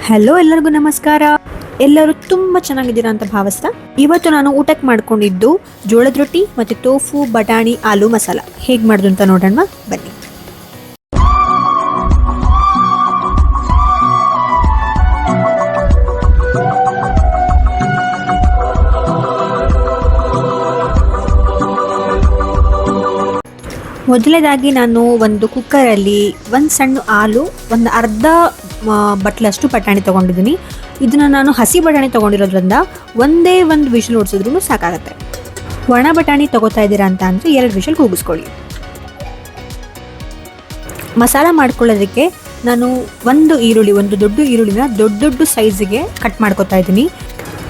Hello, ಎಲ್ಲರಿಗೂ ನಮಸ್ಕಾರ. ಎಲ್ಲರೂ ತುಂಬ ಚೆನ್ನಾಗಿದ್ದೀರಾ ಅಂತ ಭಾವಿಸ್ತಾ ಇವತ್ತು ನಾನು ಊಟಕ್ಕೆ ಮಾಡ್ಕೊಂಡಿದ್ದು ಜೋಳದ ರೊಟ್ಟಿ ಮತ್ತು ಟೋಫು ಬಟಾಣಿ ಆಲೂ ಮಸಾಲ ಹೇಗೆ ಮಾಡೋದು ಅಂತ ನೋಡೋಣ ಬನ್ನಿ. ಮೊದಲನೇದಾಗಿ ನಾನು ಒಂದು ಕುಕ್ಕರಲ್ಲಿ ಒಂದು ಸಣ್ಣ ಆಲೂ, ಒಂದು ಅರ್ಧ ಬಟ್ಲಷ್ಟು ಬಟಾಣಿ ತೊಗೊಂಡಿದ್ದೀನಿ. ಇದನ್ನು ನಾನು ಹಸಿ ಬಟಾಣಿ ತೊಗೊಂಡಿರೋದ್ರಿಂದ ಒಂದೇ ಒಂದು ವಿಷಲ್ ಓಡಿಸಿದ್ರೂ ಸಾಕಾಗತ್ತೆ. ಒಣ ಬಟಾಣಿ ತೊಗೋತಾ ಇದ್ದೀರಾ ಅಂತ ಅಂದರೆ 2 ವಿಷಲ್ ಕೂಗಿಸ್ಕೊಳ್ಳಿ. ಮಸಾಲ ಮಾಡ್ಕೊಳ್ಳೋದಕ್ಕೆ ನಾನು ಒಂದು ದೊಡ್ಡ ಈರುಳ್ಳಿನ ದೊಡ್ಡ ಸೈಜಿಗೆ ಕಟ್ ಮಾಡ್ಕೊತಾ ಇದ್ದೀನಿ.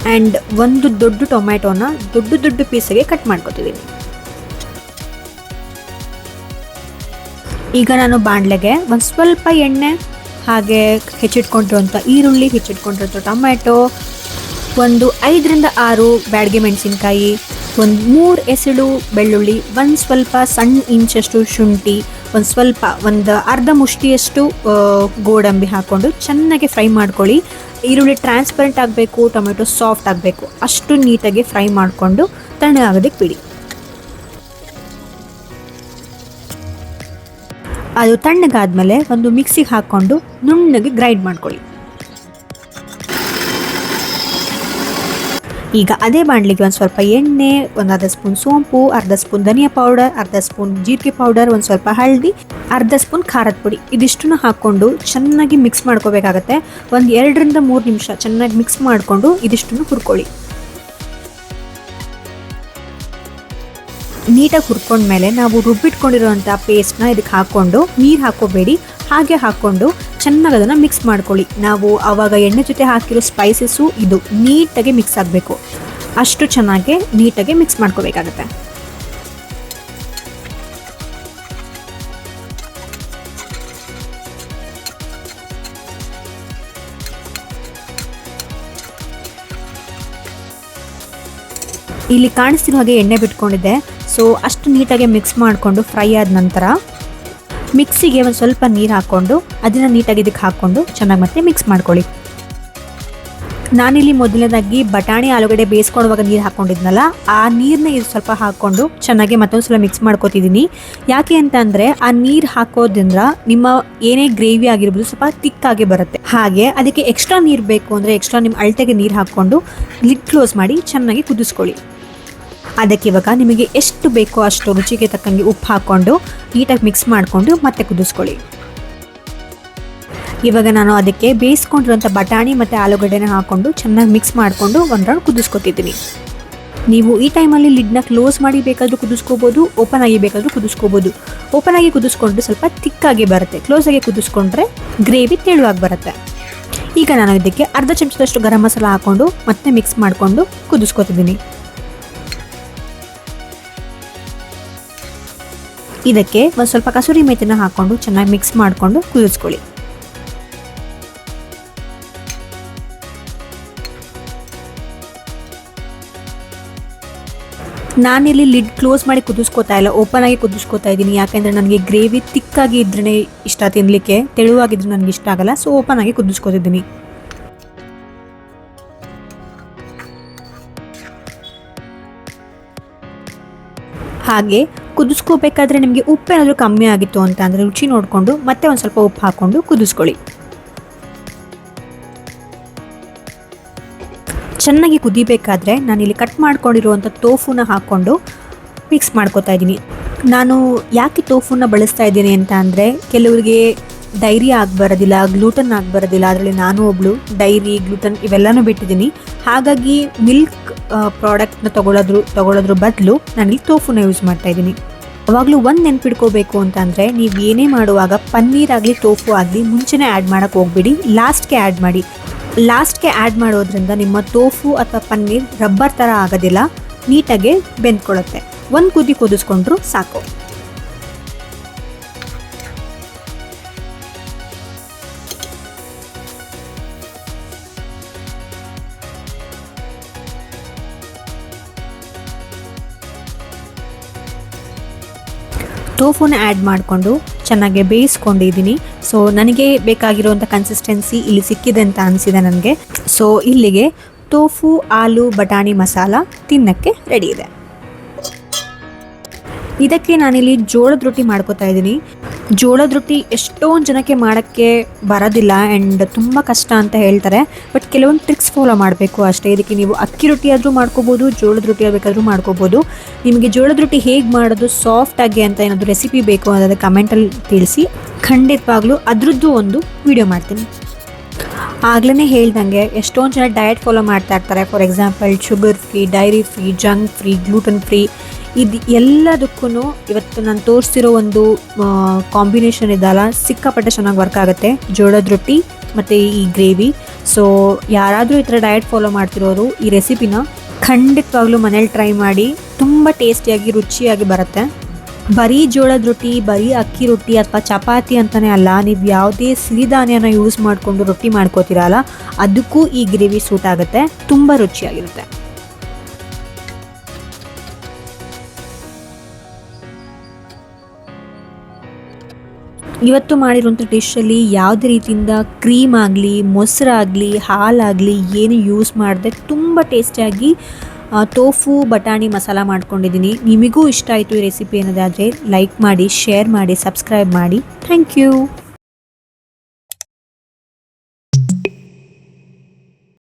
ಆ್ಯಂಡ್ ಒಂದು ದೊಡ್ಡ ಟೊಮ್ಯಾಟೋನ ದೊಡ್ಡ ಪೀಸಿಗೆ ಕಟ್ ಮಾಡ್ಕೊತಿದ್ದೀನಿ. ಈಗ ನಾನು ಬಾಣಲೆಗೆ ಒಂದು ಸ್ವಲ್ಪ ಎಣ್ಣೆ, ಹಾಗೆ ಹೆಚ್ಚಿಟ್ಕೊಂಡಿರೋಂಥ ಈರುಳ್ಳಿ, ಹೆಚ್ಚಿಟ್ಕೊಂಡಿರೋಂಥ ಟೊಮ್ಯಾಟೊ, ಒಂದು 5ರಿಂದ 6 ಬ್ಯಾಡಗೆ ಮೆಣಸಿನ್ಕಾಯಿ, ಒಂದು 3 ಎಸಳು ಬೆಳ್ಳುಳ್ಳಿ, ಒಂದು ಸ್ವಲ್ಪ ಸಣ್ಣ ಇಂಚಷ್ಟು ಶುಂಠಿ, ಒಂದು ಅರ್ಧ ಮುಷ್ಟಿಯಷ್ಟು ಗೋಡಂಬಿ ಹಾಕ್ಕೊಂಡು ಚೆನ್ನಾಗಿ ಫ್ರೈ ಮಾಡ್ಕೊಳ್ಳಿ. ಈರುಳ್ಳಿ ಟ್ರಾನ್ಸ್ಪರೆಂಟ್ ಆಗಬೇಕು, ಟೊಮೆಟೊ ಸಾಫ್ಟ್ ಆಗಬೇಕು, ಅಷ್ಟು ನೀಟಾಗಿ ಫ್ರೈ ಮಾಡಿಕೊಂಡು ತಣ್ಣಗಾಗೋದಕ್ಕೆ ಬಿಡಿ. ಅದು ತಣ್ಣಗಾದ್ಮೇಲೆ ಒಂದು ಮಿಕ್ಸಿಗೆ ಹಾಕ್ಕೊಂಡು ನುಣ್ಣಗೆ ಗ್ರೈಂಡ್ ಮಾಡ್ಕೊಳ್ಳಿ. ಈಗ ಅದೇ ಬಾಣಲಿಗೆ ಒಂದು ಸ್ವಲ್ಪ ಎಣ್ಣೆ, ಒಂದು ಅರ್ಧ ಸ್ಪೂನ್ ಸೋಂಪು, ಅರ್ಧ ಸ್ಪೂನ್ ಧನಿಯಾ ಪೌಡರ್, ಅರ್ಧ ಸ್ಪೂನ್ ಜೀರಿಗೆ ಪೌಡರ್, ಒಂದು ಸ್ವಲ್ಪ ಹಳದಿ, ಅರ್ಧ ಸ್ಪೂನ್ ಖಾರದ ಪುಡಿ, ಇದಿಷ್ಟನ್ನು ಹಾಕ್ಕೊಂಡು ಚೆನ್ನಾಗಿ ಮಿಕ್ಸ್ ಮಾಡ್ಕೋಬೇಕಾಗತ್ತೆ. ಒಂದು 2ರಿಂದ 3 ನಿಮಿಷ ಚೆನ್ನಾಗಿ ಮಿಕ್ಸ್ ಮಾಡಿಕೊಂಡು ಇದಿಷ್ಟನ್ನು ಹುರ್ಕೊಳ್ಳಿ. ನೀಟಾಗಿ ಹುರ್ಕೊಂಡ್ಮೇಲೆ ನಾವು ರುಬ್ಬಿಟ್ಕೊಂಡಿರೋಂಥ ಪೇಸ್ಟ್ನ ಇದಕ್ಕೆ ಹಾಕ್ಕೊಂಡು, ನೀರು ಹಾಕೋಬೇಡಿ, ಹಾಗೆ ಹಾಕ್ಕೊಂಡು ಚೆನ್ನಾಗಿ ಅದನ್ನು ಮಿಕ್ಸ್ ಮಾಡ್ಕೊಳ್ಳಿ. ನಾವು ಆವಾಗ ಎಣ್ಣೆ ಜೊತೆ ಹಾಕಿರೋ ಸ್ಪೈಸಸ್ಸು ಇದು ನೀಟಾಗಿ ಮಿಕ್ಸ್ ಆಗಬೇಕು. ಅಷ್ಟು ಚೆನ್ನಾಗಿ ನೀಟಾಗಿ ಮಿಕ್ಸ್ ಮಾಡ್ಕೋಬೇಕಾಗತ್ತೆ. ಇಲ್ಲಿ ಕಾಣಿಸ್ತಿರೋ ಹಾಗೆ ಎಣ್ಣೆ ಬಿಟ್ಕೊಂಡಿದ್ದೆ. ಸೊ ಅಷ್ಟು ನೀಟಾಗಿ ಮಿಕ್ಸ್ ಮಾಡಿಕೊಂಡು ಫ್ರೈ ಆದ ನಂತರ ಮಿಕ್ಸಿಗೆ ಒಂದು ಸ್ವಲ್ಪ ನೀರು ಹಾಕ್ಕೊಂಡು ಅದನ್ನು ನೀಟಾಗಿ ಇದಕ್ಕೆ ಹಾಕ್ಕೊಂಡು ಚೆನ್ನಾಗಿ ಮತ್ತೆ ಮಿಕ್ಸ್ ಮಾಡ್ಕೊಳ್ಳಿ. ನಾನಿಲ್ಲಿ ಮೊದಲನೇದಾಗಿ ಬಟಾಣಿ ಆಲೂಗಡ್ಡೆ ಬೇಯಿಸ್ಕೊಳ್ಳುವಾಗ ನೀರು ಹಾಕ್ಕೊಂಡಿದ್ನಲ್ಲ, ಆ ನೀರನ್ನ ಇದು ಸ್ವಲ್ಪ ಹಾಕ್ಕೊಂಡು ಚೆನ್ನಾಗಿ ಮತ್ತೊಂದು ಸಲ ಮಿಕ್ಸ್ ಮಾಡ್ಕೋತಿದ್ದೀನಿ. ಯಾಕೆ ಅಂತ ಅಂದರೆ ಆ ನೀರು ಹಾಕೋದ್ರಿಂದ ನಿಮ್ಮ ಏನೇ ಗ್ರೇವಿ ಆಗಿರ್ಬೋದು ಸ್ವಲ್ಪ ತಿಕ್ಕಾಗಿ ಬರುತ್ತೆ. ಹಾಗೆ ಅದಕ್ಕೆ ಎಕ್ಸ್ಟ್ರಾ ನೀರು ಬೇಕು ಅಂದರೆ ಎಕ್ಸ್ಟ್ರಾ ನಿಮ್ಮ ಅಳತೆಗೆ ನೀರು ಹಾಕ್ಕೊಂಡು ಲಿಡ್ ಕ್ಲೋಸ್ ಮಾಡಿ ಚೆನ್ನಾಗಿ ಕುದಿಸ್ಕೊಳ್ಳಿ. ಅದಕ್ಕೆ ಇವಾಗ ನಿಮಗೆ ಎಷ್ಟು ಬೇಕೋ ಅಷ್ಟು ರುಚಿಗೆ ತಕ್ಕಂಗೆ ಉಪ್ಪು ಹಾಕ್ಕೊಂಡು ನೀಟಾಗಿ ಮಿಕ್ಸ್ ಮಾಡಿಕೊಂಡು ಮತ್ತೆ ಕುದಿಸ್ಕೊಳ್ಳಿ. ಇವಾಗ ನಾನು ಅದಕ್ಕೆ ಬೇಯಿಸ್ಕೊಂಡಿರೋಂಥ ಬಟಾಣಿ ಮತ್ತು ಆಲೂಗಡ್ಡೆನ ಹಾಕ್ಕೊಂಡು ಚೆನ್ನಾಗಿ ಮಿಕ್ಸ್ ಮಾಡಿಕೊಂಡು ಒಂದು ರೌಂಡ್ ಕುದಿಸ್ಕೊತಿದ್ದೀನಿ. ನೀವು ಈ ಟೈಮಲ್ಲಿ ಲಿಡ್ನ ಕ್ಲೋಸ್ ಮಾಡಿ ಬೇಕಾದರೂ ಕುದಿಸ್ಕೋಬೋದು, ಓಪನ್ ಆಗಿ ಬೇಕಾದರೂ ಕುದಿಸ್ಕೋಬೋದು. ಓಪನ್ ಆಗಿ ಕುದಿಸ್ಕೊಂಡ್ರೆ ಸ್ವಲ್ಪ ತಿಕ್ಕಾಗಿ ಬರುತ್ತೆ, ಕ್ಲೋಸ್ ಆಗಿ ಕುದಿಸ್ಕೊಂಡ್ರೆ ಗ್ರೇವಿ ತೆಳುವಾಗಿ ಬರುತ್ತೆ. ಈಗ ನಾನು ಇದಕ್ಕೆ ಅರ್ಧ ಚಮಚದಷ್ಟು ಗರಂ ಮಸಾಲ ಹಾಕ್ಕೊಂಡು ಮತ್ತೆ ಮಿಕ್ಸ್ ಮಾಡಿಕೊಂಡು ಕುದಿಸ್ಕೊತಿದ್ದೀನಿ. ಇದಕ್ಕೆ ಒಂದು ಸ್ವಲ್ಪ ಕಸೂರಿ ಮೇಥಿನ ಹಾಕ್ಕೊಂಡು ಚೆನ್ನಾಗಿ ಮಿಕ್ಸ್ ಮಾಡಿಕೊಂಡು ಕುದಿಸ್ಕೊಳ್ಳಿ. ನಾನಿಲ್ಲಿ ಲಿಡ್ ಕ್ಲೋಸ್ ಮಾಡಿ ಕುದಿಸ್ಕೋತಾ ಇಲ್ಲ, ಓಪನ್ ಆಗಿ ಕುದಿಸ್ಕೋತಾ ಇದ್ದೀನಿ. ಯಾಕೆಂದರೆ ನನಗೆ ಗ್ರೇವಿ ತಿಕ್ಕಾಗಿ ಇದ್ರೇ ಇಷ್ಟ ತಿನ್ನಲಿಕ್ಕೆ, ತೆಳುವಾಗಿದ್ರೆ ನನಗೆ ಇಷ್ಟ ಆಗಲ್ಲ. ಸೊ ಓಪನ್ ಆಗಿ ಕುದಿಸ್ಕೋತಿದ್ದೀನಿ. ಹಾಗೆ ಕುದಿಸ್ಕೋಬೇಕಾದ್ರೆ ನಿಮಗೆ ಉಪ್ಪೇನಾದರೂ ಕಮ್ಮಿ ಆಗಿತ್ತು ಅಂತ ಅಂದರೆ ರುಚಿ ನೋಡಿಕೊಂಡು ಮತ್ತೆ ಒಂದು ಸ್ವಲ್ಪ ಉಪ್ಪು ಹಾಕ್ಕೊಂಡು ಕುದಿಸ್ಕೊಳ್ಳಿ. ಚೆನ್ನಾಗಿ ಕುದಿಬೇಕಾದ್ರೆ ನಾನಿಲ್ಲಿ ಕಟ್ ಮಾಡ್ಕೊಂಡಿರುವಂಥ ಟೋಫುನ ಹಾಕ್ಕೊಂಡು ಮಿಕ್ಸ್ ಮಾಡ್ಕೋತಾ ಇದ್ದೀನಿ. ನಾನು ಯಾಕೆ ಟೋಫುನ ಬಳಸ್ತಾ ಇದ್ದೀನಿ ಅಂತ ಅಂದರೆ ಕೆಲವರಿಗೆ ಡೈರಿ ಬರೋದಿಲ್ಲ, ಗ್ಲೂಟನ್ ಬರೋದಿಲ್ಲ. ಅದರಲ್ಲಿ ನಾನು ಒಬ್ಳು ಡೈರಿ, ಗ್ಲೂಟನ್ ಇವೆಲ್ಲನೂ ಬಿಟ್ಟಿದ್ದೀನಿ. ಹಾಗಾಗಿ ಮಿಲ್ಕ್ ಪ್ರಾಡಕ್ಟ್ನ ತಗೊಳ್ಳೋದ್ರ ಬದಲು ನಾನಿಲ್ಲಿ ಟೋಫುನ ಯೂಸ್ ಮಾಡ್ತಾ ಇದ್ದೀನಿ. ಅವಾಗಲೂ ಒಂದು ನೆನ್ಪಿಡ್ಕೋಬೇಕು ಅಂತಂದರೆ, ನೀವು ಏನೇ ಮಾಡುವಾಗ ಪನ್ನೀರ್ ಆಗಲಿ ಟೋಫು ಆಗಲಿ ಮುಂಚೆನೇ ಆ್ಯಡ್ ಮಾಡೋಕ್ಕೆ ಹೋಗ್ಬಿಡಿ, ಲಾಸ್ಟ್ಗೆ ಆ್ಯಡ್ ಮಾಡಿ. ಲಾಸ್ಟ್ಗೆ ಆ್ಯಡ್ ಮಾಡೋದ್ರಿಂದ ನಿಮ್ಮ ಟೋಫು ಅಥವಾ ಪನ್ನೀರ್ ರಬ್ಬರ್ ಥರ ಆಗೋದಿಲ್ಲ, ನೀಟಾಗಿ ಬೆಂದ್ಕೊಳ್ಳುತ್ತೆ. ಒಂದು ಕುದಿ ಕುದಿಸ್ಕೊಂಡ್ರು ಸಾಕು. ಟೋಫುನ ಆ್ಯಡ್ ಮಾಡಿಕೊಂಡು ಚೆನ್ನಾಗಿ ಬೇಯಿಸ್ಕೊಂಡಿದ್ದೀನಿ. ಸೊ ನನಗೆ ಬೇಕಾಗಿರುವಂಥ ಕನ್ಸಿಸ್ಟೆನ್ಸಿ ಇಲ್ಲಿ ಸಿಕ್ಕಿದೆ ಅಂತ ಅನಿಸಿದೆ ನನಗೆ. ಸೊ ಇಲ್ಲಿಗೆ ಟೋಫು ಆಲೂ ಬಟಾಣಿ ಮಸಾಲ ತಿನ್ನಕ್ಕೆ ರೆಡಿ ಇದೆ. ಇದಕ್ಕೆ ನಾನಿಲ್ಲಿ ಜೋಳದ ರೊಟ್ಟಿ ಮಾಡ್ಕೋತಾ ಇದ್ದೀನಿ. ಜೋಳದ ರೊಟ್ಟಿ ಎಷ್ಟೊಂದು ಜನಕ್ಕೆ ಮಾಡೋಕ್ಕೆ ಬರೋದಿಲ್ಲ ಆ್ಯಂಡ್ ತುಂಬ ಕಷ್ಟ ಅಂತ ಹೇಳ್ತಾರೆ. ಬಟ್ ಕೆಲವೊಂದು ಟ್ರಿಕ್ಸ್ ಫಾಲೋ ಮಾಡಬೇಕು ಅಷ್ಟೇ. ಇದಕ್ಕೆ ನೀವು ಅಕ್ಕಿ ರೊಟ್ಟಿ ಆದರೂ ಮಾಡ್ಕೋಬೋದು, ಜೋಳದ ರೊಟ್ಟಿ ಬೇಕಾದರೂ ಮಾಡ್ಕೋಬೋದು. ನಿಮಗೆ ಜೋಳದ ರೊಟ್ಟಿ ಹೇಗೆ ಮಾಡೋದು ಸಾಫ್ಟಾಗಿ ಅಂತ ಏನಾದರೂ ರೆಸಿಪಿ ಬೇಕು ಅನ್ನೋದು ಕಮೆಂಟಲ್ಲಿ ತಿಳಿಸಿ. ಖಂಡಿತವಾಗ್ಲೂ ಅದರದ್ದು ಒಂದು ವಿಡಿಯೋ ಮಾಡ್ತೀನಿ. ಆಗ್ಲೇ ಹೇಳ್ದಂಗೆ ಎಷ್ಟೊಂದು ಜನ ಡಯಟ್ ಫಾಲೋ ಮಾಡ್ತಾ ಇರ್ತಾರೆ. For example sugar free, dairy free, junk free, gluten free. ಇದು ಎಲ್ಲದಕ್ಕೂ ಇವತ್ತು ನಾನು ತೋರಿಸ್ತಿರೋ ಒಂದು ಕಾಂಬಿನೇಷನ್ ಇದಲ್ಲ, ಸಿಕ್ಕಾಪಟ್ಟೆ ಚೆನ್ನಾಗಿ ವರ್ಕ್ ಆಗುತ್ತೆ. ಜೋಳದ ರೊಟ್ಟಿ ಮತ್ತು ಈ ಗ್ರೇವಿ. ಸೊ ಯಾರಾದರೂ ಈ ಥರ ಡಯಟ್ ಫಾಲೋ ಮಾಡ್ತಿರೋರು ಈ ರೆಸಿಪಿನ ಖಂಡಿತವಾಗ್ಲೂ ಮನೇಲಿ ಟ್ರೈ ಮಾಡಿ. ತುಂಬ ಟೇಸ್ಟಿಯಾಗಿ ರುಚಿಯಾಗಿ ಬರುತ್ತೆ. ಬರೀ ಜೋಳದ ರೊಟ್ಟಿ, ಬರೀ ಅಕ್ಕಿ ರೊಟ್ಟಿ ಅಥವಾ ಚಪಾತಿ ಅಂತಲೇ ಅಲ್ಲ, ನೀವು ಯಾವುದೇ ಸಿರಿಧಾನ್ಯನ ಯೂಸ್ ಮಾಡಿಕೊಂಡು ರೊಟ್ಟಿ ಮಾಡ್ಕೋತೀರಲ್ಲ, ಅದಕ್ಕೂ ಈ ಗ್ರೇವಿ ಸೂಟ್ ಆಗುತ್ತೆ. ತುಂಬ ರುಚಿಯಾಗಿರುತ್ತೆ. ಇವತ್ತು ಮಾಡಿರುವಂಥ ಡಿಶಲ್ಲಿ ಯಾವುದೇ ರೀತಿಯಿಂದ ಕ್ರೀಮ್ ಆಗಲಿ, ಮೊಸರಾಗಲಿ, ಹಾಲಾಗಲಿ ಏನು ಯೂಸ್ ಮಾಡಿದೆ ತುಂಬ ಟೇಸ್ಟಿಯಾಗಿ ಟೋಫು ಬಟಾಣಿ ಮಸಾಲ ಮಾಡ್ಕೊಂಡಿದ್ದೀನಿ. ನಿಮಗೂ ಇಷ್ಟ ಆಯಿತು ಈ ರೆಸಿಪಿ ಅನ್ನೋದಾದರೆ ಲೈಕ್ ಮಾಡಿ, ಶೇರ್ ಮಾಡಿ, ಸಬ್ಸ್ಕ್ರೈಬ್ ಮಾಡಿ. Thank you.